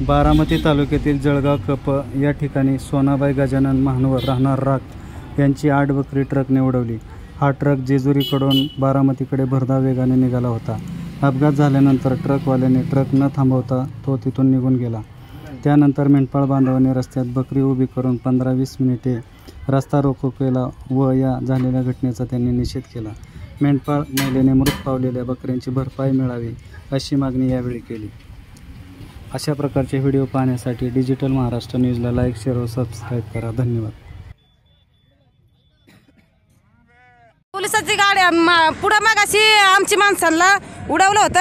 बारामती तालुक्यातील जळगाव कप या ठिकाणी सोनाबाई गजानन महानवर राहणार राख यांची 8 बकरी ट्रकने उडवली। हा ट्रक जेजुरीकडून बारामतीकडे भरधाव वेगाने निघाला होता। अपघात झाल्यानंतर ट्रकवाल्याने ट्रक न थांबवता तो तिथून निघून गेला। त्यानंतर मेंढपाळ बांधवांनी रस्त्यात बकरी उभी करून 15-20 मिनिटे रस्ता रोको केला व या झालेल्या घटनेचा त्यांनी निषेध केला। मेंढपाळ महिलेने मृत पावलेल्या बकऱ्यांची भरपाई मिळावी अशी मागणी यावेळी केली। अशा प्रकारचे व्हिडिओ पाहण्यासाठी डिजिटल महाराष्ट्र न्यूजला लाईक, शेअर व सबस्क्राईब करा। धन्यवाद। पोलिसाची गाडी पुढे मागाशी आमची माणसांना उडवलं होतं।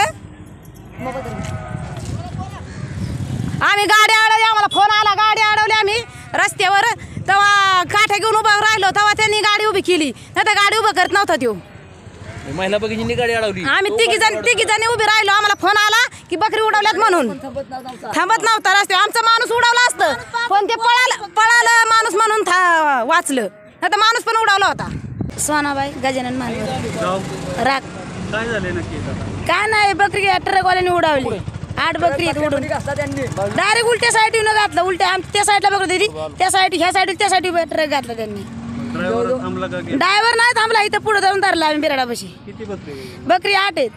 आम्ही गाडी अडवली, आम्हाला फोन आला, गाडी अडवली आम्ही रस्त्यावर। तेव्हा काठ्या घेऊन उभं राहिलो, तेव्हा त्यांनी गाडी उभी केली, नाही तर गाडी उभं करत नव्हता तो। महिला बघितली गाडी अडवली, आम्ही तिघी जणी उभी राहिलो। आम्हाला फोन आला की बकरी उडवल्यात म्हणून, थांबत नव्हता रस्त्यावर। आमचा माणूस उडवला असतं पण ते पळालं माणूस म्हणून वाचलं, नाही तर माणूस पण उडवला होता। सोनाबाई गजानन महानवर राख। काय झाले नक्की? काय नाही, बकरी ट्रकवाल्याने उडवली। 8 बकरी उडून डायरेक्ट उलट्या साईडून घातलं। उलट्या त्या साईडला बकरी होती, त्या साईड ह्या साईड त्या साईड ट्रक घातला त्यांनी। ड्रायव्हर नाही थांबला, इथं पुढे जाऊन धरला आम्ही बिराडापाशी। किती बकरी 8 आहेत।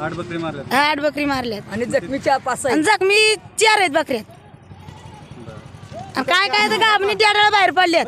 8 बकरी मारल्यात। 8 बकरी मारल्यात आणि जखमी 4-5 आहेत। जखमी 4 आहेत बकऱ्यात। काय काय तर गाबणी डेडाला बाहेर पडल्यात,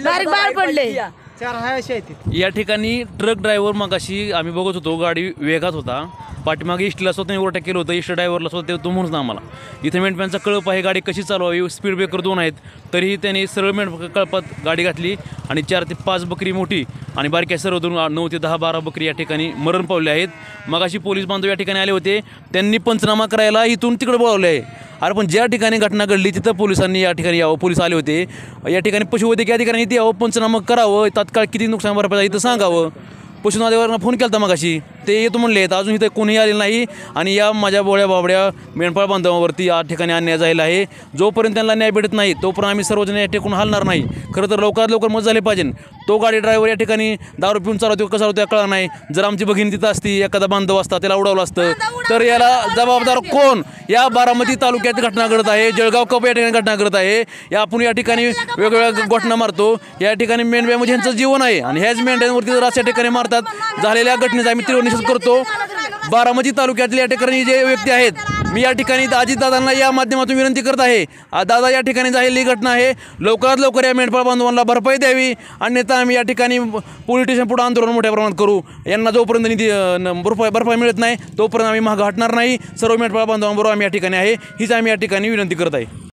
बाहेर पडले। 4 आहे अशी आहेत। या ठिकाणी ट्रक ड्रायव्हर मगाशी आम्ही बघत होतो, गाडी वेगात होता, पाठीमागे इष्टीला स्वतः ओव्हरटेक केलं होतं। इष्ट ड्रायव्हरला स्वतः तो म्हणून आम्हाला इथे मेंढपाळांचा कळप आहे, गाडी कशी चालवावी, स्पीड ब्रेकर 2 आहेत, तरीही त्यांनी सरळ कळपात गाडी घातली आणि 4 ते 5 बकरी मोठी आणि बारक्या सर्व 9 ते 10-12 बकरी या ठिकाणी मरण पावले आहेत। मगाशी पोलीस बांधव या ठिकाणी आले होते, त्यांनी पंचनामा करायला इथून तिकडे बोलावले आहे। अरे पण ज्या ठिकाणी घटना घडली तिथं पोलिसांनी या ठिकाणी यावं, पोलीस आले होते या ठिकाणी, पशुवैद्यकीय या ठिकाणी इथे यावं, पंचनामा करावं, तात्काळ किती नुकसान भरपाई इथं सांगावं। पशुनादेवांना फोन केला होता मगाशी, ते येतो म्हणले आहेत, अजून इथं कोणीही आलेलं नाही। आणि या माझ्या बोळ्या बाबड्या मेंढपाळ बांधवांवरती या ठिकाणी अन्याय झालेला आहे। जोपर्यंत त्यांना न्याय भेटत नाही तोपर्यंत आम्ही सर्वजण या ठिकाणी हलणार नाही। खरं तर लवकरात लवकर मत झाले पाहिजे। तो गाडी ड्रायव्हर या ठिकाणी दारू पिऊन चालवतो कसा होतो कळलं नाही। जर आमची भगिनी तिथं असती, एखादा बांधव असता, त्याला उडवलं असतं, तर याला जबाबदार कोण? या बारामती तालुक्यात घटना घडत आहे, जळगाव कप या ठिकाणी घटना घडत आहे। या आपण या ठिकाणी वेगवेगळ्या घटना मारतो, या ठिकाणी मेंढ्या म्हणजे यांचं जीवन आहे आणि ह्याच मेंढ्यांवरती जर अशा ठिकाणी मारतात। झालेल्या घटनेचा आम्ही तीव्र निषेध करतो। बारामती तालुक्यातल्या या ठिकाणी जे व्यक्ती आहेत, मी या ठिकाणी अजितदादांना या माध्यमातून विनंती करत आहे, दादा या ठिकाणी झालेली घटना आहे, लवकरात लवकर या मेंढपाळ बांधवांना भरपाई द्यावी, अन्यथा आम्ही या ठिकाणी पोलीस स्टेशन पुढे आंदोलन मोठ्या प्रमाणात करू। यांना जोपर्यंत निधी भरपाई मिळत नाही तोपर्यंत आम्ही मागे हटणार नाही। सर्व मेंढपाळ बांधवांबरोबर आम्ही या ठिकाणी आहे, हीच आम्ही या ठिकाणी विनंती करत आहे।